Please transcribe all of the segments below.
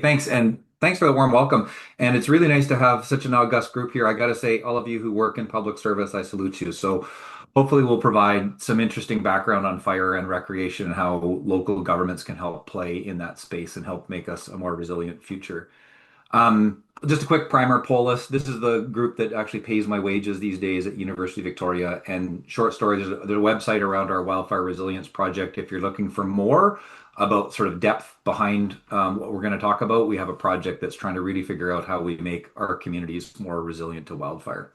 Thanks, and thanks for the warm welcome. And it's really nice to have such an august group here. I got to say, all of you who work in public service, I salute you. So hopefully we'll provide some interesting background on fire and recreation and how local governments can help play in that space and help make us a more resilient future. Just a quick primer, POLIS. This is the group that actually pays my wages these days at University of Victoria. And short story, there's a website around our Wildfire Resilience Project. If you're looking for more about sort of depth behind what we're going to talk about, we have a project that's trying to really figure out how we make our communities more resilient to wildfire.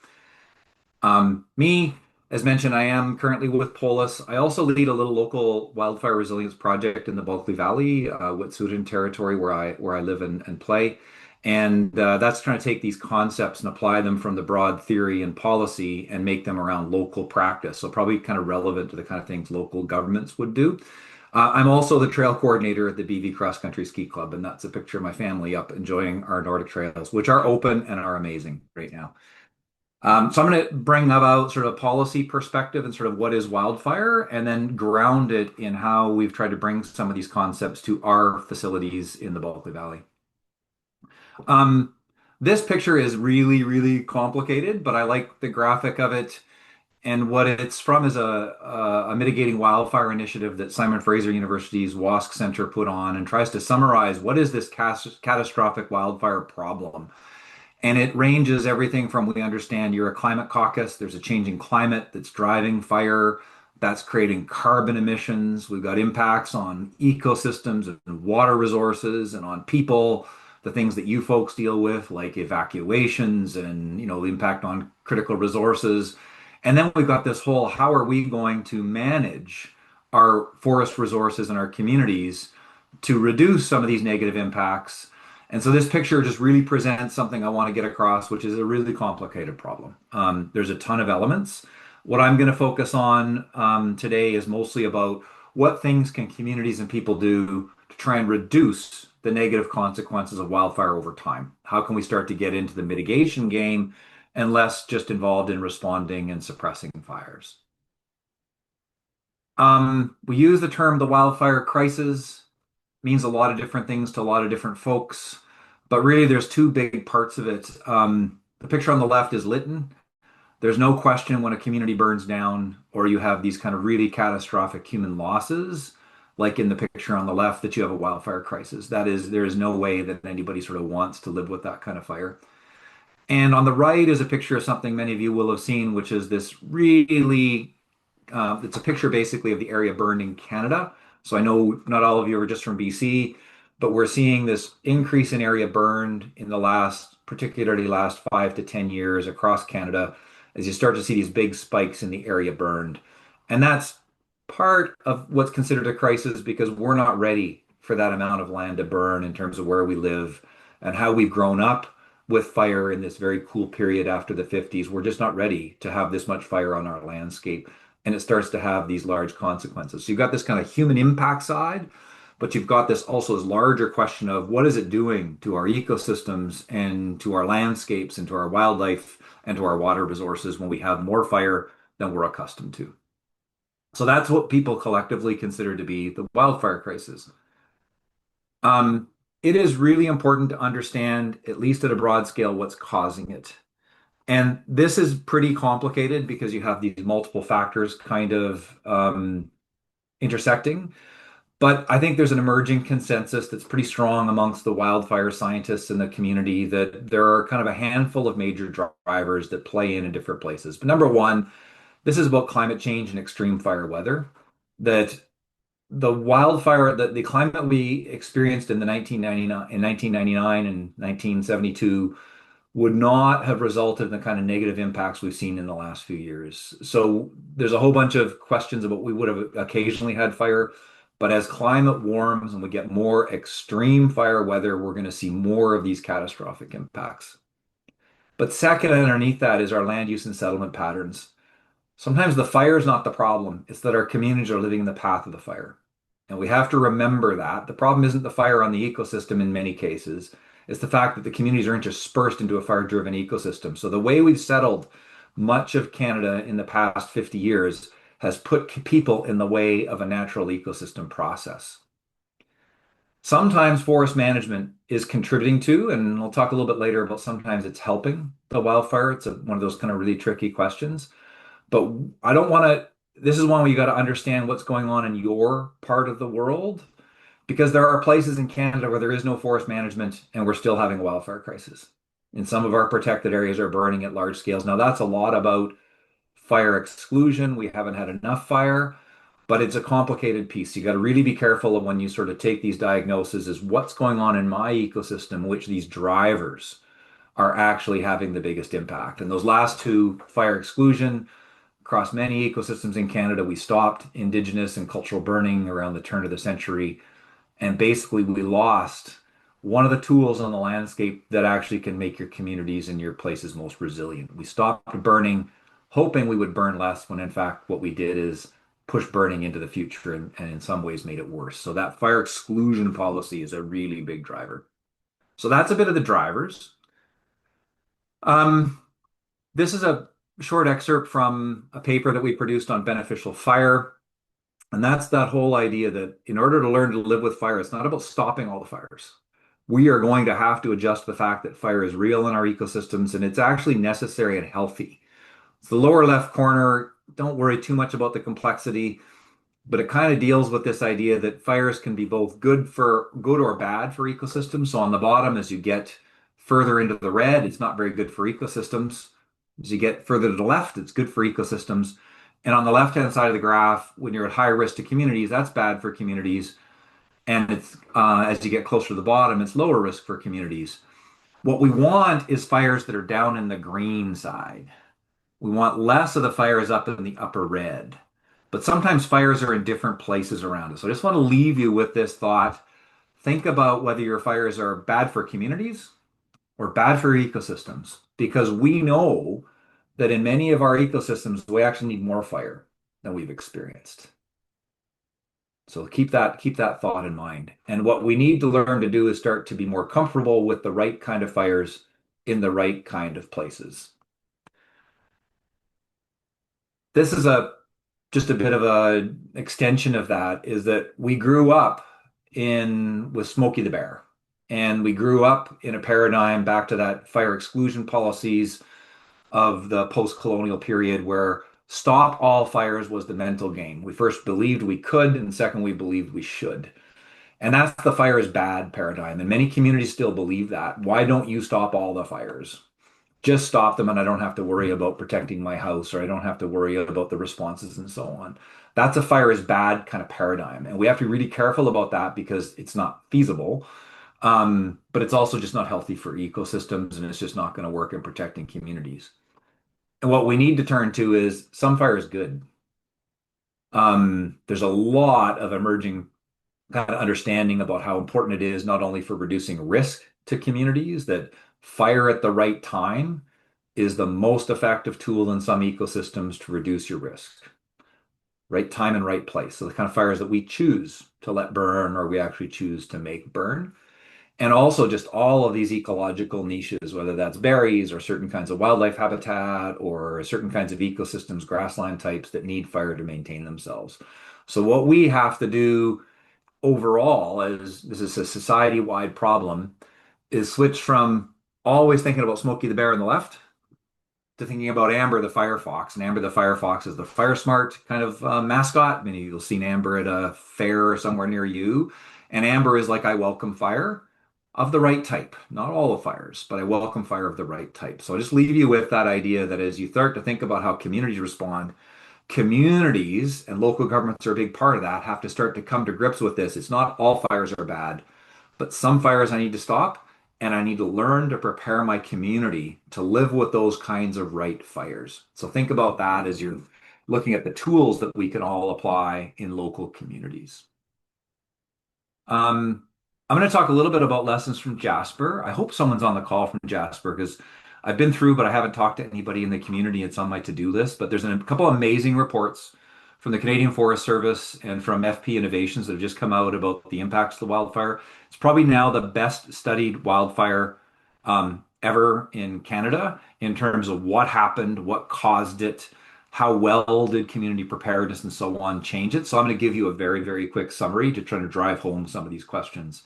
Me, as mentioned, I am currently with POLIS. I also lead a little local wildfire resilience project in the Bulkley Valley, Wet'suwet'en territory where I live and play. And that's trying to take these concepts and apply them from the broad theory and policy and make them around local practice. So probably kind of relevant to the kind of things local governments would do. I'm also the trail coordinator at the BV Cross Country Ski Club, and that's a picture of my family up enjoying our Nordic trails, which are open and are amazing right now. So I'm going to bring about sort of policy perspective and sort of what is wildfire, and then ground it in how we've tried to bring some of these concepts to our facilities in the Bulkley Valley. Um, this picture is really, really complicated, but I like the graphic of it. And what it's from is a mitigating wildfire initiative that Simon Fraser University's WASC Center put on and tries to summarize what is this catastrophic wildfire problem. And it ranges everything from we understand you're a climate caucus, there's a changing climate that's driving fire, that's creating carbon emissions. We've got impacts on ecosystems and water resources and on people, the things that you folks deal with, like evacuations and the impact on critical resources. And then we've got this whole how are we going to manage our forest resources in our communities to reduce some of these negative impacts. And so this picture just really presents something I want to get across, which is a really complicated problem. There's a ton of elements. What I'm going to focus on today is mostly about what things can communities and people do to try and reduce the negative consequences of wildfire over time. How can we start to get into the mitigation game and less just involved in responding and suppressing fires? We use the term the wildfire crisis, means a lot of different things to a lot of different folks, but really there's two big parts of it. The picture on the left is Lytton. There's no question when a community burns down or you have these kind of really catastrophic human losses, like in the picture on the left, that you have a wildfire crisis. That is, there is no way that anybody sort of wants to live with that kind of fire. And on the right is a picture of something many of you will have seen, which is this really, it's a picture basically of the area burned in Canada. So I know not all of you are just from BC, but we're seeing this increase in area burned in the particularly last 5 to 10 years across Canada, as you start to see these big spikes in the area burned. And that's part of what's considered a crisis because we're not ready for that amount of land to burn in terms of where we live and how we've grown up with fire in this very cool period after the 50s. We're just not ready to have this much fire on our landscape. And it starts to have these large consequences. So you've got this kind of human impact side, but you've got this also this larger question of what is it doing to our ecosystems and to our landscapes and to our wildlife and to our water resources when we have more fire than we're accustomed to. So that's what people collectively consider to be the wildfire crisis. It is really important to understand, at least at a broad scale, what's causing it. And this is pretty complicated because you have these multiple factors kind of intersecting. But I think there's an emerging consensus that's pretty strong amongst the wildfire scientists in the community that there are kind of a handful of major drivers that play in different places. But number one, this is about climate change and extreme fire weather. That the climate we experienced in 1999 and 1972 would not have resulted in the kind of negative impacts we've seen in the last few years. So there's a whole bunch of questions about we would have occasionally had fire, but as climate warms and we get more extreme fire weather, we're going to see more of these catastrophic impacts. But second, underneath that is our land use and settlement patterns. Sometimes the fire is not the problem, it's that our communities are living in the path of the fire. And we have to remember that. The problem isn't the fire on the ecosystem in many cases. It's the fact that the communities are interspersed into a fire-driven ecosystem. So the way we've settled much of Canada in the past 50 years has put people in the way of a natural ecosystem process. Sometimes forest management is contributing to, and I'll talk a little bit later about sometimes it's helping the wildfire. It's one of those kind of really tricky questions. But I don't want to, this is one where you got to understand what's going on in your part of the world because there are places in Canada where there is no forest management and we're still having a wildfire crisis. And some of our protected areas are burning at large scales. Now, that's a lot about fire exclusion. We haven't had enough fire, but it's a complicated piece. You got to really be careful of when you sort of take these diagnoses is what's going on in my ecosystem, which these drivers are actually having the biggest impact. And those last two, fire exclusion, across many ecosystems in Canada, we stopped indigenous and cultural burning around the turn of the century. And basically, we lost one of the tools on the landscape that actually can make your communities and your places most resilient. We stopped burning, hoping we would burn less, when in fact, what we did is push burning into the future and in some ways made it worse. So, that fire exclusion policy is a really big driver. So, that's a bit of the drivers. Um, this is a short excerpt from a paper that we produced on beneficial fire. And that's that whole idea that in order to learn to live with fire, it's not about stopping all the fires. We are going to have to adjust the fact that fire is real in our ecosystems and it's actually necessary and healthy. It's the lower left corner. Don't worry too much about the complexity, but it kind of deals with this idea that fires can be both good or bad for ecosystems. So on the bottom, as you get further into the red, it's not very good for ecosystems. As you get further to the left, it's good for ecosystems. And on the left-hand side of the graph, when you're at high risk to communities, that's bad for communities. And it's as you get closer to the bottom, it's lower risk for communities. What we want is fires that are down in the green side. We want less of the fires up in the upper red. But sometimes fires are in different places around us. So I just want to leave you with this thought. Think about whether your fires are bad for communities or bad for ecosystems, because we know that in many of our ecosystems, we actually need more fire than we've experienced. So keep that thought in mind. And what we need to learn to do is start to be more comfortable with the right kind of fires in the right kind of places. This is a just a bit of a extension of that is that we grew up in with Smokey the Bear. And we grew up in a paradigm back to that fire exclusion policies of the post-colonial period where stop all fires was the mental game. We first believed we could, and second, we believed we should. And that's the fire is bad paradigm. And many communities still believe that. Why don't you stop all the fires? Just stop them, and I don't have to worry about protecting my house, or I don't have to worry about the responses and so on. That's a fire is bad kind of paradigm. And we have to be really careful about that because it's not feasible. But it's also just not healthy for ecosystems, and it's just not going to work in protecting communities. And what we need to turn to is some fire is good. There's a lot of emerging kind of understanding about how important it is not only for reducing risk to communities, that fire at the right time is the most effective tool in some ecosystems to reduce your risk. Right time and right place. So the kind of fires that we choose to let burn or we actually choose to make burn. And also just all of these ecological niches, whether that's berries or certain kinds of wildlife habitat or certain kinds of ecosystems, grassland types that need fire to maintain themselves. So what we have to do overall, as this is a society-wide problem, is switch from always thinking about Smokey the Bear on the left to thinking about Amber the Firefox. And Amber the Firefox is the fire smart kind of mascot. Many of you will see Amber at a fair or somewhere near you. And Amber is like, I welcome fire of the right type. Not all the fires, but I welcome fire of the right type. So I just leave you with that idea that as you start to think about how communities respond, communities and local governments are a big part of that, have to start to come to grips with this. It's not all fires are bad, but some fires I need to stop, and I need to learn to prepare my community to live with those kinds of right fires. So think about that as you're looking at the tools that we can all apply in local communities. Um, I'm going to talk a little bit about lessons from Jasper. I hope someone's on the call from Jasper because I've been through, but I haven't talked to anybody in the community. It's on my to-do list, but there's a couple amazing reports from the Canadian Forest Service and from FP Innovations that have just come out about the impacts of the wildfire. It's probably now the best studied wildfire ever in Canada in terms of what happened, what caused it, how well did community preparedness and so on change it. So I'm going to give you a very, very quick summary to try to drive home some of these questions.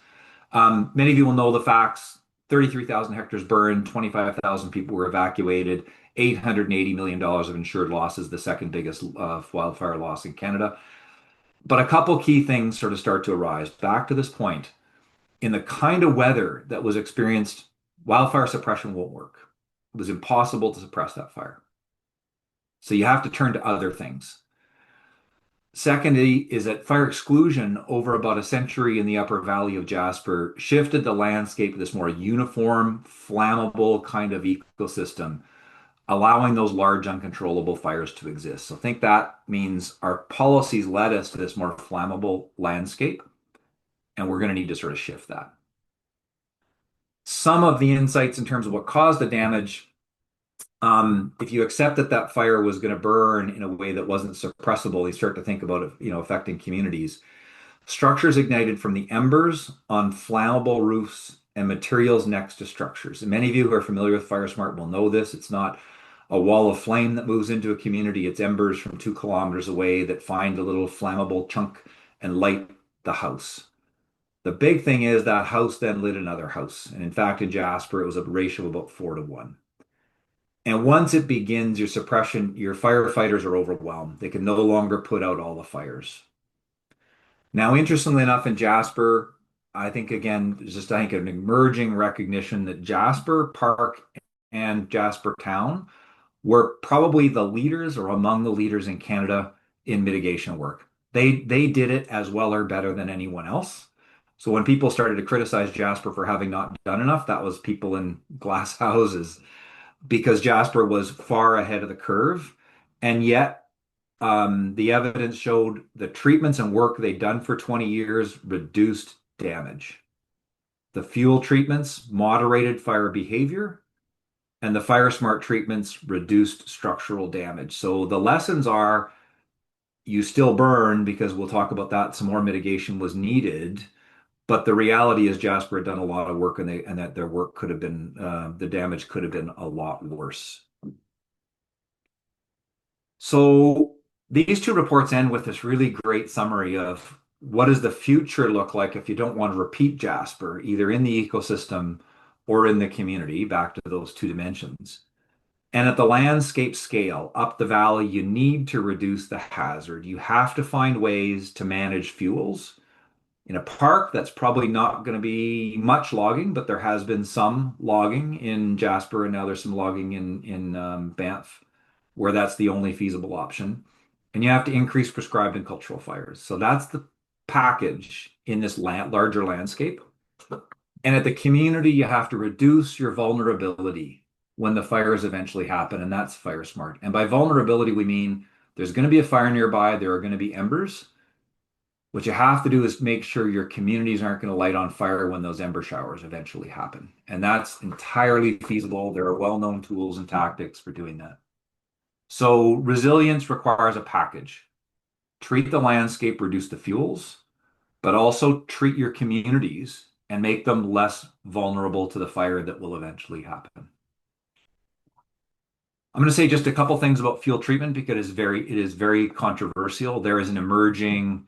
Many of you will know the facts. 33,000 hectares burned, 25,000 people were evacuated, $880 million of insured losses, the second biggest wildfire loss in Canada. But a couple key things sort of start to arise. Back to this point, in the kind of weather that was experienced, wildfire suppression won't work. It was impossible to suppress that fire. So you have to turn to other things. Secondly, is that fire exclusion over about a century in the upper valley of Jasper shifted the landscape to this more uniform, flammable kind of ecosystem, allowing those large uncontrollable fires to exist. So I think that means our policies led us to this more flammable landscape, and we're going to need to sort of shift that. Some of the insights in terms of what caused the damage, if you accept that that fire was going to burn in a way that wasn't suppressible, you start to think about it, affecting communities. Structures ignited from the embers on flammable roofs and materials next to structures. And many of you who are familiar with FireSmart will know this. It's not a wall of flame that moves into a community. It's embers from 2 kilometers away that find a little flammable chunk and light the house. The big thing is that house then lit another house. And in fact, in Jasper, it was a ratio of about 4 to 1. And once it begins, your suppression, your firefighters are overwhelmed. They can no longer put out all the fires. Now, interestingly enough, in Jasper, I think again, there's just I think an emerging recognition that Jasper Park and Jasper Town were probably the leaders or among the leaders in Canada in mitigation work. They did it as well or better than anyone else. So when people started to criticize Jasper for having not done enough, that was people in glass houses because Jasper was far ahead of the curve. And yet, the evidence showed the treatments and work they'd done for 20 years reduced damage. The fuel treatments moderated fire behavior, and the fire smart treatments reduced structural damage. So the lessons are you still burn because we'll talk about that. Some more mitigation was needed. But the reality is Jasper had done a lot of work and that their work could have been, the damage could have been a lot worse. So these two reports end with this really great summary of what does the future look like if you don't want to repeat Jasper, either in the ecosystem or in the community, back to those 2 dimensions. And at the landscape scale, up the valley, you need to reduce the hazard. You have to find ways to manage fuels. In a park, that's probably not going to be much logging, but there has been some logging in Jasper, and now there's some logging in Banff, where that's the only feasible option. And you have to increase prescribed and cultural fires. So that's the package in this larger landscape. And at the community, you have to reduce your vulnerability when the fires eventually happen, and that's fire smart. And by vulnerability, we mean there's going to be a fire nearby, there are going to be embers. What you have to do is make sure your communities aren't going to light on fire when those ember showers eventually happen. And that's entirely feasible. There are well-known tools and tactics for doing that. So resilience requires a package. Treat the landscape, reduce the fuels, but also treat your communities and make them less vulnerable to the fire that will eventually happen. I'm going to say just a couple things about fuel treatment because it is very controversial. There is an emerging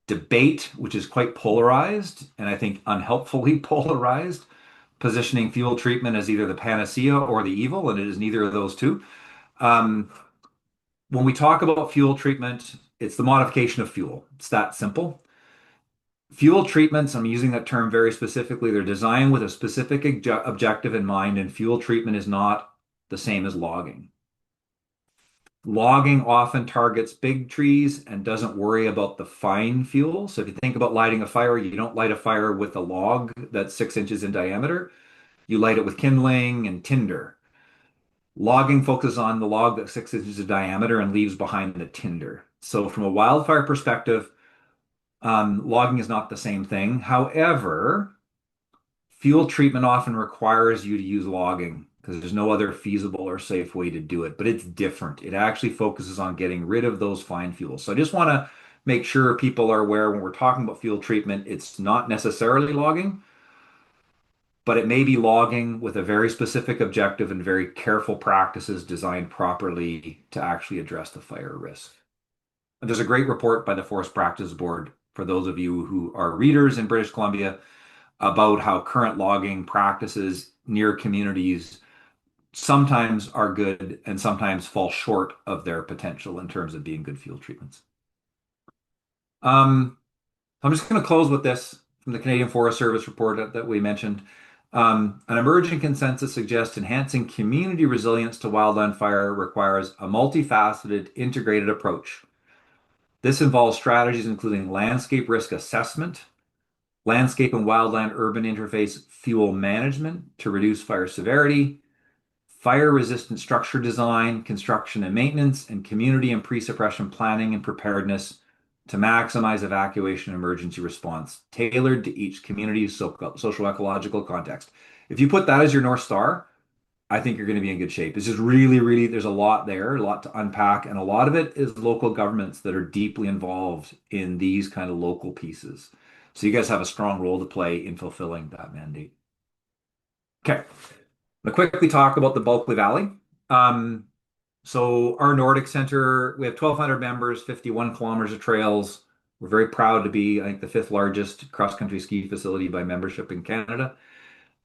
debate, which is quite polarized and I think unhelpfully polarized, positioning fuel treatment as either the panacea or the evil, and it is neither of those two. When we talk about fuel treatment, it's the modification of fuel. It's that simple. Fuel treatments, I'm using that term very specifically, they're designed with a specific objective in mind, and fuel treatment is not the same as logging. Logging often targets big trees and doesn't worry about the fine fuel. So if you think about lighting a fire, you don't light a fire with a log that's 6 inches in diameter. You light it with kindling and tinder. Logging focuses on the log that's 6 inches in diameter and leaves behind the tinder. So from a wildfire perspective, logging is not the same thing. However, fuel treatment often requires you to use logging because there's no other feasible or safe way to do it, but it's different. It actually focuses on getting rid of those fine fuels. So I just want to make sure people are aware when we're talking about fuel treatment, it's not necessarily logging, but it may be logging with a very specific objective and very careful practices designed properly to actually address the fire risk. And there's a great report by the Forest Practices Board for those of you who are readers in British Columbia about how current logging practices near communities sometimes are good and sometimes fall short of their potential in terms of being good fuel treatments. Um, I'm just going to close with this from the Canadian Forest Service report that we mentioned. An emerging consensus suggests enhancing community resilience to wildland fire requires a multifaceted, integrated approach. This involves strategies including landscape risk assessment, landscape and wildland urban interface fuel management to reduce fire severity, fire-resistant structure design, construction and maintenance, and community and pre-suppression planning and preparedness to maximize evacuation and emergency response, tailored to each community's social ecological context. If you put that as your North Star, I think you're going to be in good shape. It's just really, there's a lot there, a lot to unpack, and a lot of it is local governments that are deeply involved in these kind of local pieces. So you guys have a strong role to play in fulfilling that mandate. Okay. I'll quickly talk about the Bulkley Valley. Um, so our Nordic Center, we have 1,200 members, 51 kilometers of trails. We're very proud to be, I think, the fifth largest cross-country ski facility by membership in Canada.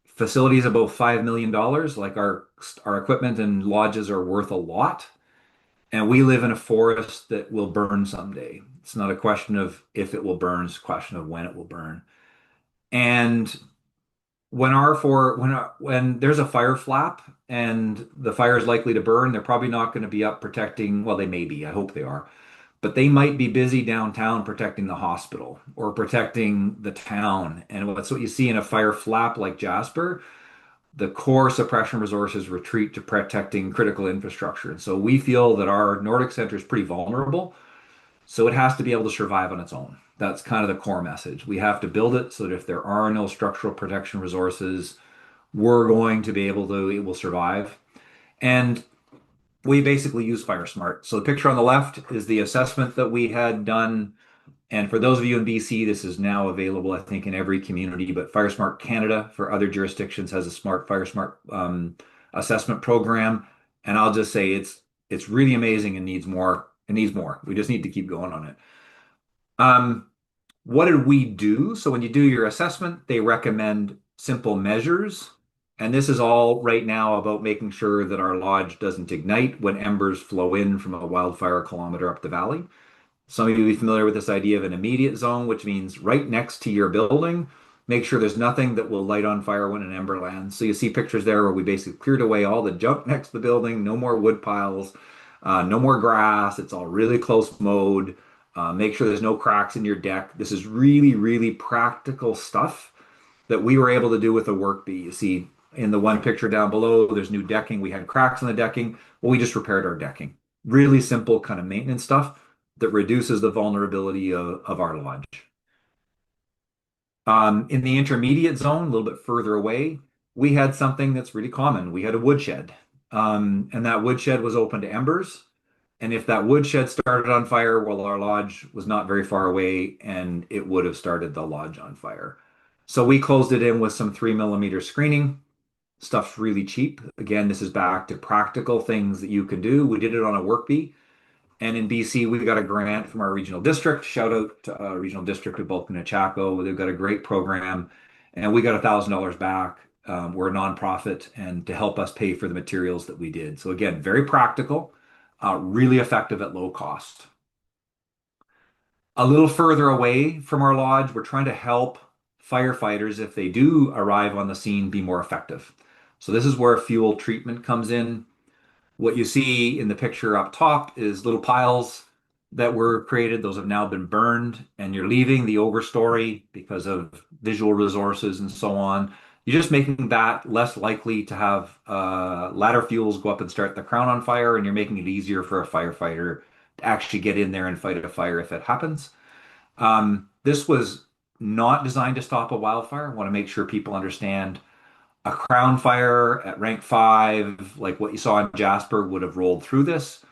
Facility is about $5 million. Like our equipment and lodges are worth a lot. And we live in a forest that will burn someday. It's not a question of if it will burn, it's a question of when it will burn. And when there's a fire flap and the fire is likely to burn, they're probably not going to be up protecting, well, they may be, I hope they are, but they might be busy downtown protecting the hospital or protecting the town. And that's what you see in a fire flap like Jasper. The core suppression resources retreat to protecting critical infrastructure. And so we feel that our Nordic Center is pretty vulnerable, so it has to be able to survive on its own. That's kind of the core message. We have to build it so that if there are no structural protection resources, we're going to be able to, it will survive. And we basically use Fire Smart. So the picture on the left is the assessment that we had done. And for those of you in BC, this is now available, I think, in every community. But Fire Smart Canada for other jurisdictions has a smart Fire Smart assessment program. And I'll just say it's really amazing and needs more. It needs more. We just need to keep going on it. Um, what did we do? So when you do your assessment, they recommend simple measures. And this is all right now about making sure that our lodge doesn't ignite when embers flow in from a wildfire kilometer up the valley. Some of you will be familiar with this idea of an immediate zone, which means right next to your building, make sure there's nothing that will light on fire when an ember lands. So you see pictures there where we basically cleared away all the junk next to the building, no more wood piles, no more grass. It's all really close mowed. Make sure there's no cracks in your deck. This is really practical stuff that we were able to do with a work bee. You see in the one picture down below, there's new decking. We had cracks in the decking. Well, we just repaired our decking. Really simple kind of maintenance stuff that reduces the vulnerability of our lodge. In the intermediate zone, a little bit further away, we had something that's really common. We had a woodshed, and that woodshed was open to embers. And if that woodshed started on fire, well, our lodge was not very far away, and it would have started the lodge on fire. So we closed it in with some 3 millimeter screening. Stuff's really cheap. Again, this is back to practical things that you can do. We did it on a work bee. And in BC, we got a grant from our regional district. Shout out to regional district of Bulk and Chaco. They've got a great program, and we got $1,000 back. We're a nonprofit, and to help us pay for the materials that we did. So again, very practical, really effective at low cost. A little further away from our lodge, we're trying to help firefighters, if they do arrive on the scene, be more effective. So this is where fuel treatment comes in. What you see in the picture up top is little piles that were created. Those have now been burned, and you're leaving the overstory because of visual resources and so on. You're just making that less likely to have ladder fuels go up and start the crown on fire, and you're making it easier for a firefighter to actually get in there and fight a fire if it happens. This was not designed to stop a wildfire. I want to make sure people understand a crown fire at rank 5, like what you saw in Jasper, would have rolled through this,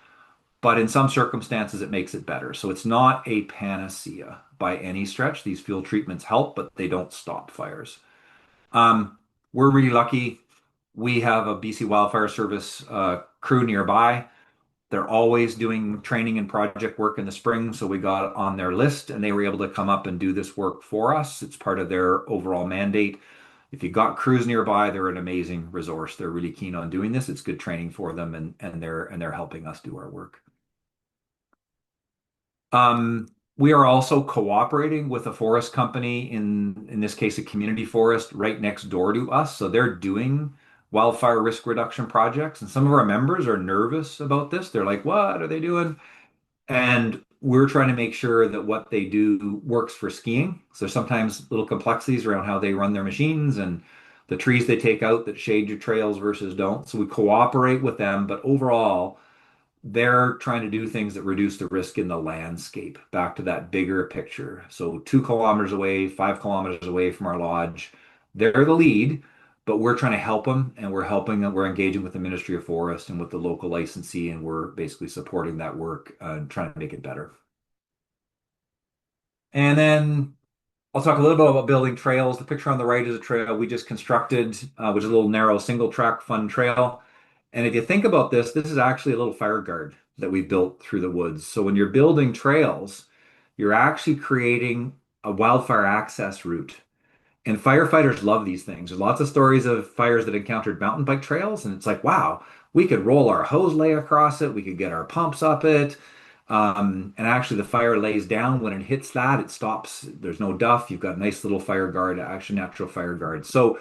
but in some circumstances it makes it better. So it's not a panacea by any stretch. These fuel treatments help, but they don't stop fires. We're really lucky. We have a BC Wildfire Service crew nearby They're always doing training and project work in the spring, so we got on their list and they were able to come up and do this work for us. It's part of their overall mandate. If you got crews nearby, they're an amazing resource. They're really keen on doing this. It's good training for them and they're helping us do our work. We are also cooperating with a forest company, in this case, a community forest right next door to us. So they're doing wildfire risk reduction projects, and some of our members are nervous about this. They're like, "What are they doing?" And we're trying to make sure that what they do works for skiing. So sometimes little complexities around how they run their machines and the trees they take out that shade your trails versus don't. So we cooperate with them, but overall, they're trying to do things that reduce the risk in the landscape back to that bigger picture. So 2 kilometers away, 5 kilometers away from our lodge, they're the lead, but we're trying to help them and we're helping them. We're engaging with the Ministry of Forest and with the local licensee, and we're basically supporting that work and trying to make it better. And then I'll talk a little bit about building trails. The picture on the right is a trail we just constructed, which is a little narrow single track fun trail. And if you think about this, this is actually a little fire guard that we built through the woods. So when you're building trails, you're actually creating a wildfire access route. And firefighters love these things. There's lots of stories of fires that encountered mountain bike trails, and it's like, wow, we could roll our hose lay across it, we could get our pumps up it. And actually, the fire lays down. When it hits that, it stops. There's no duff. You've got a nice little fire guard, actually natural fire guard. So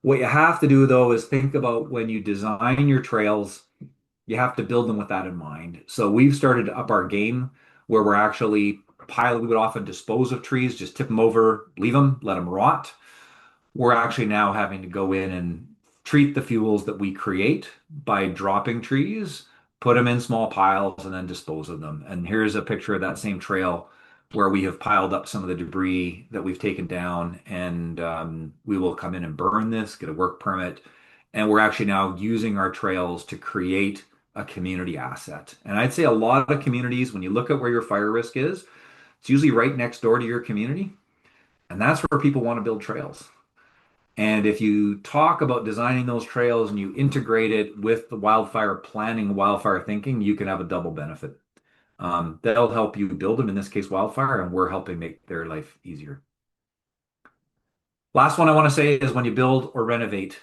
what you have to do though is think about when you design your trails, you have to build them with that in mind. So we've started to up our game where we're actually pilot. We would often dispose of trees, just tip them over, leave them, let them rot. We're actually now having to go in and treat the fuels that we create by dropping trees, put them in small piles, and then dispose of them. And here's a picture of that same trail where we have piled up some of the debris that we've taken down, and we will come in and burn this, get a work permit, and we're actually now using our trails to create a community asset. And I'd say a lot of communities, when you look at where your fire risk is, it's usually right next door to your community, and that's where people want to build trails. And if you talk about designing those trails and you integrate it with the wildfire planning, wildfire thinking, you can have a double benefit. They'll help you build them, in this case, wildfire, and we're helping make their life easier. Last one I want to say is when you build or renovate,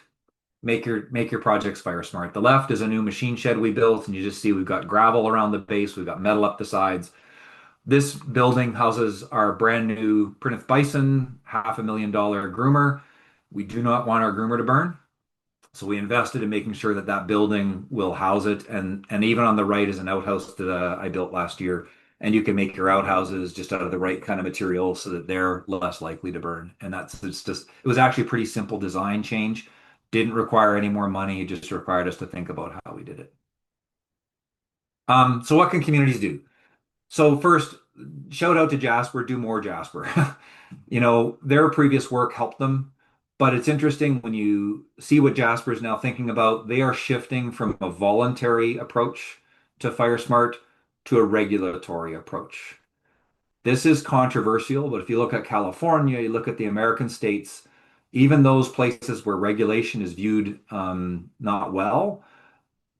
make your projects fire smart. The left is a new machine shed we built, and you just see we've got gravel around the base, we've got metal up the sides. This building houses our brand new Prinoth Bison, $500,000 groomer. We do not want our groomer to burn. So we invested in making sure that that building will house it. And even on the right is an outhouse that I built last year. And you can make your outhouses just out of the right kind of material so that they're less likely to burn. And it's just, it was actually a pretty simple design change. Didn't require any more money, it just required us to think about how we did it. So what can communities do? So first, shout out to Jasper, do more Jasper. Their previous work helped them, but it's interesting when you see what Jasper is now thinking about, they are shifting from a voluntary approach to Fire Smart to a regulatory approach. This is controversial, but if you look at California, you look at the American states, even those places where regulation is viewed not well,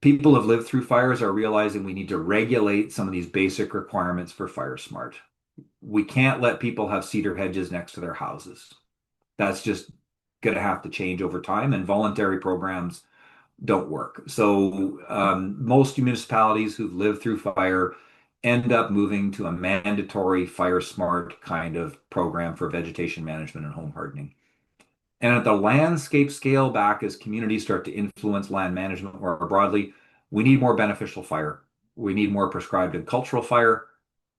people who have lived through fires are realizing we need to regulate some of these basic requirements for Fire Smart. We can't let people have cedar hedges next to their houses. That's just going to have to change over time, and voluntary programs don't work. So most municipalities who've lived through fire end up moving to a mandatory Fire Smart kind of program for vegetation management and home hardening. And at the landscape scale back, as communities start to influence land management more broadly, we need more beneficial fire. We need more prescribed and cultural fire.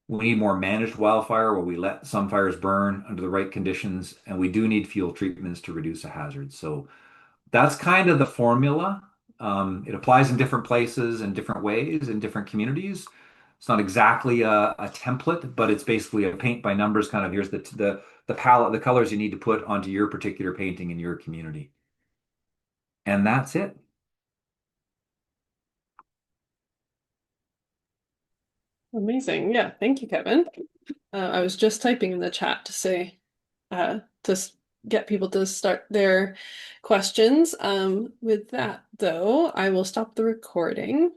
We need more managed wildfire where we let some fires burn under the right conditions. And we do need fuel treatments to reduce the hazards. So that's kind of the formula. It applies in different places and different ways in different communities. It's not exactly a template, but it's basically a paint by numbers kind of here's the palette, the colors you need to put onto your particular painting in your community. And that's it. Amazing. Yeah, thank you, Kevin. I was just typing in the chat to say, get people to start their questions. With that, though, I will stop the recording.